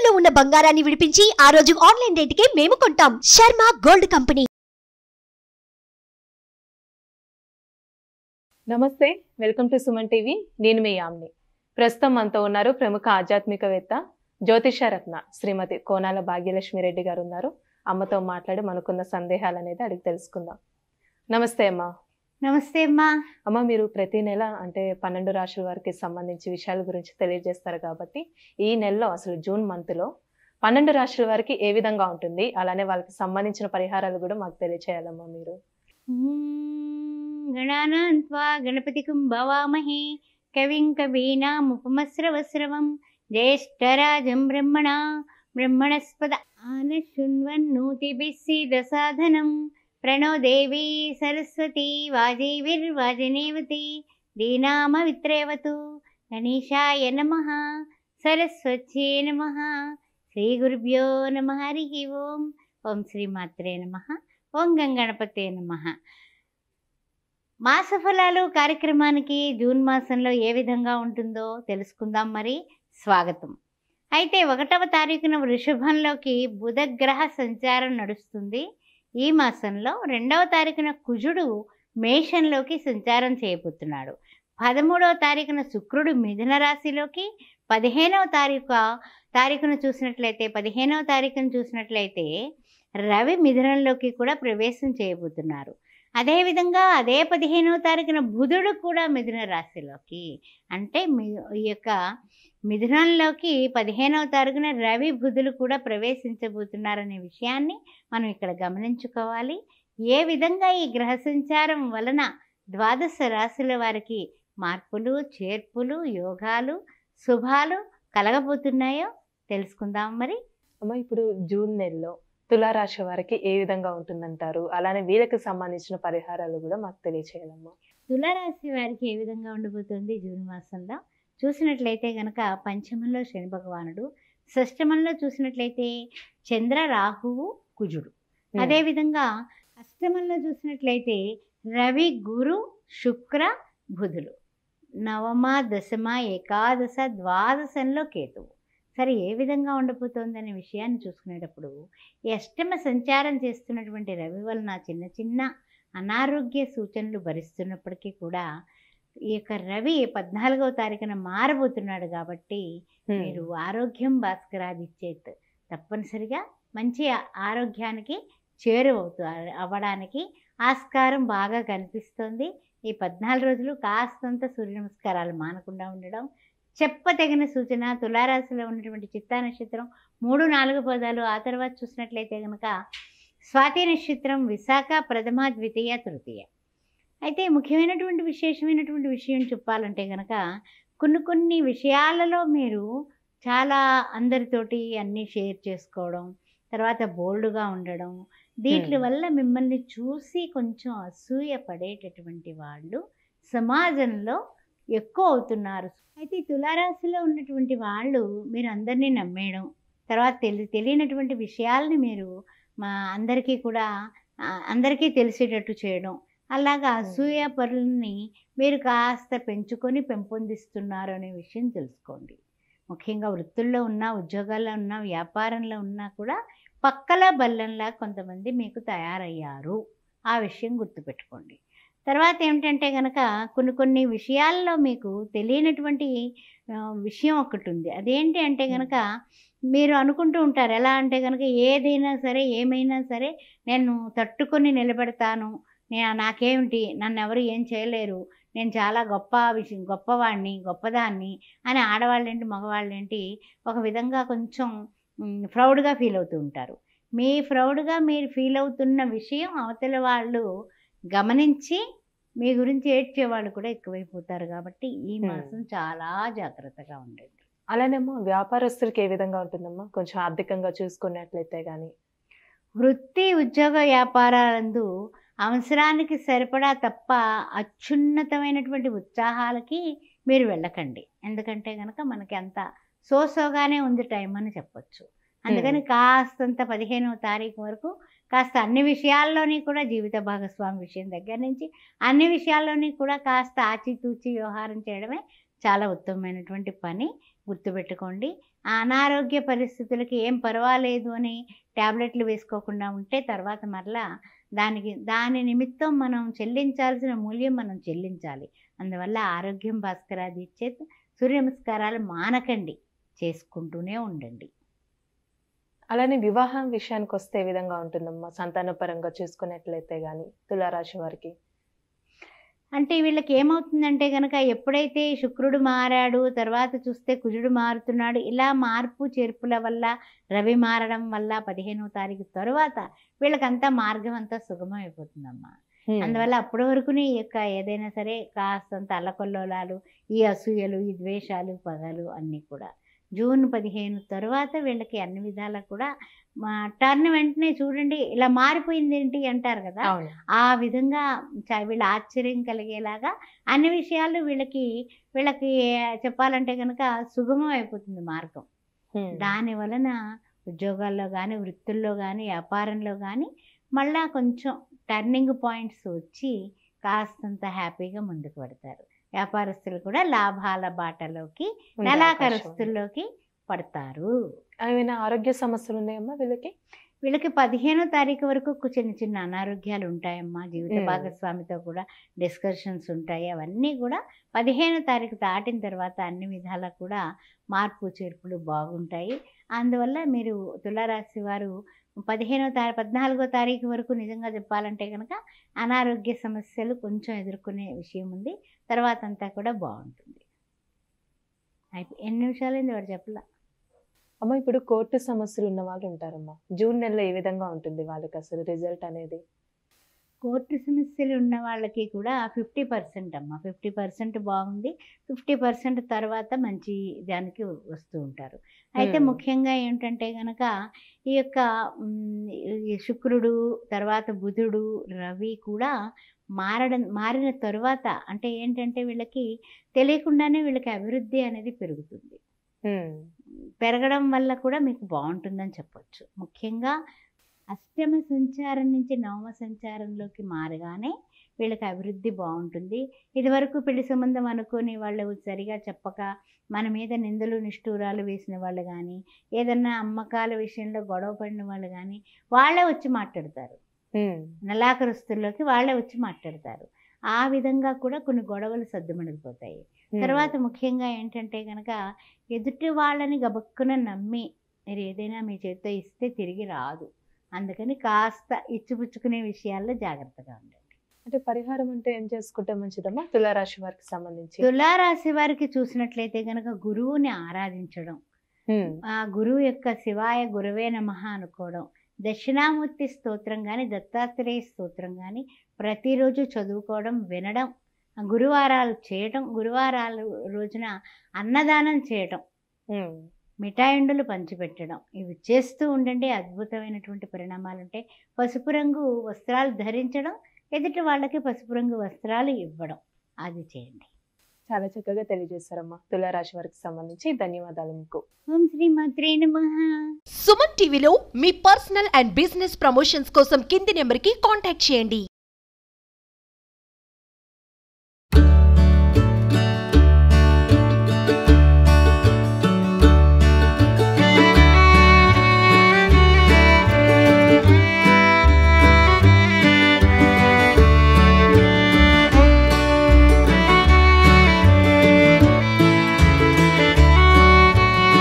తాకట్టులో ఉన్న బంగారాన్ని విడిపించి ఆ రోజు ఆన్లైన్ రేటుకే మేము కొంటాం. Sharma gold company. నమస్తే, వెల్కమ్ టు సుమన్ టీవీ. నేను మీ యామ్ని. ప్రస్తుతం మనతో ఉన్నారు ప్రముఖ ఆధ్యాత్మికవేత్త జ్యోతిషరత్న శ్రీమతి కోనాల భాగ్యలక్ష్మి రెడ్డి గారు ఉన్నారు. అమ్మతో మాట్లాడి మనకున్న సందేహాలు అనేది అడిగి తెలుసుకుందాం. నమస్తే అమ్మా. నమస్తే అమ్మా. అమ్మ, మీరు ప్రతి నెల అంటే 12 రాశుల వారికి సంబంధించి విషయాల గురించి తెలియజేస్తారు కాబట్టి ఈ నెలలో అసలు జూన్ మంత్లో 12 రాశుల వారికి ఏ విధంగా ఉంటుంది, అలానే వాళ్ళకి సంబంధించిన పరిహారాలు కూడా మాకు తెలియచేయాలమ్మా మీరు. గణానాన్ త్వా గణపతికం భవామహే కవిం కవీనాముపమస్రవస్రవం జ్యేష్ఠరాజం బ్రహ్మణస్పద ఆనశృణ్వన్నోతిభిः सीदसाधनं प्रणो देवी सरस्वती वाजैर्वाजनेवती दीनामवित्रेवतु गणेशाय नमः सरस्वत्यै नमः श्रीगुरुभ्यो नमः हरिः ओं ओं श्रीमात्रे नमः ఓం గణపతే నమః. మాసఫలాలు కార్యక్రమానికి జూన్ మాసంలో ఏ విధంగా ఉంటుందో తెలుసుకుందాం. మరి స్వాగతం. అయితే 1వ తారీఖున వృషభంలోకి బుధగ్రహ సంచారం నడుస్తుంది. ఈ మాసంలో 2వ తారీఖున కుజుడు మేషంలోకి సంచారం చేయబోతున్నాడు. 13వ తారీఖున శుక్రుడు మిథున రాశిలోకి, 15వ తారీఖున చూసినట్లయితే రవి మిథునంలోకి కూడా ప్రవేశం చేయబోతున్నారు. అదేవిధంగా అదే 15వ తారీఖున బుధుడు కూడా మిథున రాశిలోకి, అంటే ఈ యొక్క మిథునంలోకి 15వ తారీఖున రవి బుధులు కూడా ప్రవేశించబోతున్నారనే విషయాన్ని మనం ఇక్కడ గమనించుకోవాలి. ఏ విధంగా ఈ గ్రహ సంచారం వలన 12 రాశుల వారికి మార్పులు, చేర్పులు, యోగాలు, శుభాలు కలగబోతున్నాయో తెలుసుకుందాం. మరి అమ్మ, ఇప్పుడు జూన్ నెలలో తులారాశి వారికి ఏ విధంగా ఉంటుందంటారు, అలానే వీళ్ళకి సంబంధించిన పరిహారాలు కూడా మాకు తెలియచేయాలమ్మా. తులారాశి వారికి ఏ విధంగా ఉండబోతుంది జూన్ మాసంలో చూసినట్లయితే కనుక పంచమంలో శని భగవానుడు, షష్టమంలో చూసినట్లయితే చంద్ర, రాహువు, కుజుడు. అదేవిధంగా అష్టమంలో చూసినట్లయితే రవి, గురు, శుక్ర, బుధులు. నవమ, దశమ, ఏకాదశ, ద్వాదశంలో కేతువు. సరే, ఏ విధంగా ఉండబోతోందనే విషయాన్ని చూసుకునేటప్పుడు ఈ అష్టమ సంచారం చేస్తున్నటువంటి రవి వలన చిన్న చిన్న అనారోగ్య సూచనలు భరిస్తున్నప్పటికీ కూడా ఈ యొక్క రవి 14వ తారీఖున మారబోతున్నాడు కాబట్టి మీరు ఆరోగ్యం భాస్కరాదిచ్చేత్ తప్పనిసరిగా మంచి ఆరోగ్యానికి అవ్వడానికి ఆస్కారం బాగా కనిపిస్తోంది. ఈ 14 రోజులు కాస్తంత సూర్య నమస్కారాలు మానకుండా ఉండడం చెప్పతగిన సూచన. తులారాశిలో ఉన్నటువంటి చిత్తా నక్షత్రం 3, 4 పదాలు. ఆ తర్వాత చూసినట్లయితే కనుక స్వాతి నక్షత్రం, విశాఖ, ప్రథమ, ద్వితీయ, తృతీయ. అయితే ముఖ్యమైనటువంటి విశేషమైనటువంటి విషయం చెప్పాలంటే కనుక కొన్ని విషయాలలో మీరు చాలా అందరితోటి అన్నీ షేర్ చేసుకోవడం, తర్వాత బోల్డ్గా ఉండడం, వీటి వల్ల మిమ్మల్ని చూసి కొంచెం అసూయ పడేటటువంటి వాళ్ళు సమాజంలో ఎక్కువ అవుతున్నారు. అయితే తులారాశిలో ఉన్నటువంటి వాళ్ళు మీరు అందరినీ నమ్మేయడం, తర్వాత తెలియనటువంటి విషయాలని మీరు అందరికీ తెలిసేటట్టు చేయడం, అలాగా అసూయ పరులని మీరు కాస్త పెంపొందిస్తున్నారు అనే విషయం తెలుసుకోండి. ముఖ్యంగా వృత్తుల్లో ఉన్నా, ఉద్యోగాల్లో ఉన్నా, వ్యాపారంలో ఉన్నా కూడా పక్కల బల్లంలా కొంతమంది మీకు తయారయ్యారు. ఆ విషయం గుర్తుపెట్టుకోండి. తర్వాత ఏమిటంటే కనుక కొన్ని విషయాల్లో మీకు తెలియనటువంటి విషయం ఒకటి ఉంది. అదేంటి అంటే కనుక మీరు అనుకుంటూ ఉంటారు, ఎలా అంటే కనుక ఏదైనా సరే ఏమైనా సరే నేను తట్టుకొని నిలబెడతాను, నాకేమిటి, నన్ను ఎవరు ఏం చేయలేరు, నేను చాలా గొప్పదాన్ని అని ఆడవాళ్ళేంటి మగవాళ్ళేంటి ఒక విధంగా కొంచెం ప్రౌడ్గా ఫీల్ అవుతూ ఉంటారు. మీరు ఫీల్ అవుతున్న విషయం అవతల వాళ్ళు గమనించి మీ గురించి ఏడ్చేవాళ్ళు కూడా ఎక్కువైపోతారు. కాబట్టి ఈ మాసం చాలా జాగ్రత్తగా ఉండండి. అలానేమో వ్యాపారస్తులకి ఏ విధంగా ఉంటుందమ్మా, కొంచెం ఆర్థికంగా చూసుకున్నట్లయితే కానీ? వృత్తి, ఉద్యోగ, వ్యాపారాలందు అవసరానికి సరిపడా తప్ప అత్యున్నతమైనటువంటి ఉత్సాహాలకి మీరు వెళ్ళకండి. ఎందుకంటే కనుక మనకి అంత సోసోగానే ఉంది టైం అని చెప్పొచ్చు. అందుకని కాస్తంత 15వ తారీఖు వరకు కాస్త అన్ని విషయాల్లోని కూడా జీవిత భాగస్వామి విషయం దగ్గర నుంచి అన్ని విషయాల్లోని కూడా కాస్త ఆచితూచి వ్యవహారం చేయడమే చాలా ఉత్తమమైనటువంటి పని. గుర్తుపెట్టుకోండి. ఆ అనారోగ్య పరిస్థితులకి ఏం పర్వాలేదు అని ట్యాబ్లెట్లు వేసుకోకుండా ఉంటే తర్వాత మరలా దాని నిమిత్తం మనం చెల్లించాల్సిన మూల్యం మనం చెల్లించాలి. అందువల్ల ఆరోగ్యం భాస్కరాది ఇచ్చేది సూర్య నమస్కారాలు మానకండి, చేసుకుంటూనే ఉండండి. అలానే వివాహం విషయానికి వస్తే ఏ విధంగా ఉంటుందమ్మా? సంతానపరంగా చూసుకున్నట్లయితే కానీ తులారాశి వారికి అంటే వీళ్ళకి ఏమవుతుందంటే కనుక ఎప్పుడైతే శుక్రుడు మారాడు, తర్వాత చూస్తే కుజుడు మారుతున్నాడు, ఇలా మార్పు చేర్పుల వల్ల, రవి మారడం వల్ల 15వ తారీఖు తర్వాత వీళ్ళకంతా మార్గం అంతా సుగమం అయిపోతుందమ్మా. అందువల్ల అప్పటి వరకునే ఈ యొక్క ఏదైనా సరే కాస్తంత అల్లకొల్లోలాలు, ఈ అసూయలు, ఈ ద్వేషాలు, పగలు అన్నీ కూడా జూన్ 15 తర్వాత వీళ్ళకి అన్ని విధాలా కూడా టర్న్ వెంటనే చూడండి ఇలా మారిపోయింది ఏంటి అంటారు కదా, ఆ విధంగా వీళ్ళ ఆశ్చర్యం కలిగేలాగా అన్ని విషయాలు వీళ్ళకి చెప్పాలంటే కనుక సుగమం అయిపోతుంది మార్గం. దాని వలన ఉద్యోగాల్లో కానీ, వృత్తుల్లో కానీ, వ్యాపారంలో కానీ మళ్ళా కొంచెం టర్నింగ్ పాయింట్స్ వచ్చి కాస్తంత హ్యాపీగా ముందుకు పడతారు. వ్యాపారస్తులు కూడా లాభాల బాటలోకి, నెలాఖరుస్తుల్లోకి పడతారు. ఏమైనా ఆరోగ్య సమస్యలు ఉన్నాయమ్మా వీళ్ళకి 15వ తారీఖు వరకు చిన్న చిన్న అనారోగ్యాలు ఉంటాయమ్మా. జీవిత భాగస్వామితో కూడా డిస్కషన్స్ ఉంటాయి. అవన్నీ కూడా 15వ తారీఖు దాటిన తర్వాత అన్ని విధాలా కూడా మార్పు చేర్పులు బాగుంటాయి. అందువల్ల మీరు తులారాశి వారు 14వ తారీఖు వరకు నిజంగా చెప్పాలంటే కనుక అనారోగ్య సమస్యలు కొంచెం ఎదుర్కొనే విషయం ఉంది. తర్వాత అంతా కూడా బాగుంటుంది. ఎన్ని నిమిషాలైంది వాడు చెప్పలా అమ్మ? ఇప్పుడు కోర్టు సమస్యలు ఉన్న వాళ్ళు ఉంటారమ్మా, జూన్ నెలలో ఏ విధంగా ఉంటుంది వాళ్ళకి అసలు రిజల్ట్ అనేది? కోర్టు సమస్యలు ఉన్న వాళ్ళకి కూడా 50% అమ్మ, 50% బాగుంది. 50% తర్వాత మంచి దానికి వస్తూ ఉంటారు. అయితే ముఖ్యంగా ఏంటంటే కనుక ఈ యొక్క శుక్రుడు, తర్వాత బుధుడు, రవి కూడా మారిన తర్వాత అంటే ఏంటంటే వీళ్ళకి తెలియకుండానే వీళ్ళకి అభివృద్ధి అనేది పెరుగుతుంది. పెరగడం వల్ల కూడా మీకు బాగుంటుందని చెప్పొచ్చు. ముఖ్యంగా అష్టమ సంచారం నుంచి నవమ సంచారంలోకి మారగానే వీళ్ళకి అభివృద్ధి బాగుంటుంది. ఇదివరకు పెళ్లి సంబంధం అనుకొని వాళ్ళు సరిగా చెప్పక మన మీద నిందలు నిష్ఠూరాలు వేసిన వాళ్ళు కానీ, ఏదన్నా అమ్మకాల విషయంలో గొడవ పడిన వాళ్ళు కానీ వాళ్ళే వచ్చి మాట్లాడతారు. నెలాఖరుస్తుల్లోకి వాళ్ళే వచ్చి మాట్లాడతారు. ఆ విధంగా కూడా కొన్ని గొడవలు సద్దుమణిగిపోతాయి. తర్వాత ముఖ్యంగా ఏంటంటే కనుక ఎదుటి వాళ్ళని గబక్కున నమ్మి మీరు ఏదైనా మీ చేతితో ఇస్తే తిరిగి రాదు. అందుకని కాస్త ఇచ్చిపుచ్చుకునే విషయాల్లో జాగ్రత్తగా ఉండండి. అంటే పరిహారం అంటే ఏం చేసుకుంటే మంచిదమ్మా తులారాశి వారికి సంబంధించి? తులారాశి వారికి చూసినట్లయితే కనుక గురువుని ఆరాధించడం, ఆ గురువు యొక్క శివాయ గురువే నమః అనుకోవడం, దక్షిణామూర్తి స్తోత్రం కానీ, దత్తాత్రేయ స్తోత్రం కానీ ప్రతిరోజు చదువుకోవడం, వినడం, గురువారాలు చేయటం, గురువారాల రోజున అన్నదానం చేయటం, మిఠాయిండులు పంచిపెట్టడం, ఇవి చేస్తూ ఉండండి. అద్భుతమైనటువంటి పరిణామాలు ఉంటాయి. పసుపు రంగు వస్త్రాలు ధరించడం, ఎదుటి వాళ్ళకి పసుపు రంగు వస్త్రాలు ఇవ్వడం, అది చేయండి. చాలా చక్కగా తెలియజేశారమ్మా తులారాశి వారికి సంబంధించి. ధన్యవాదాలు మీకు. ఓం శ్రీ మాత్రే నమః. సుమన్ టీవీలో మీ పర్సనల్ అండ్ బిజినెస్ ప్రమోషన్స్ కోసం కింది నెంబర్కి కాంటాక్ట్ చేయండి.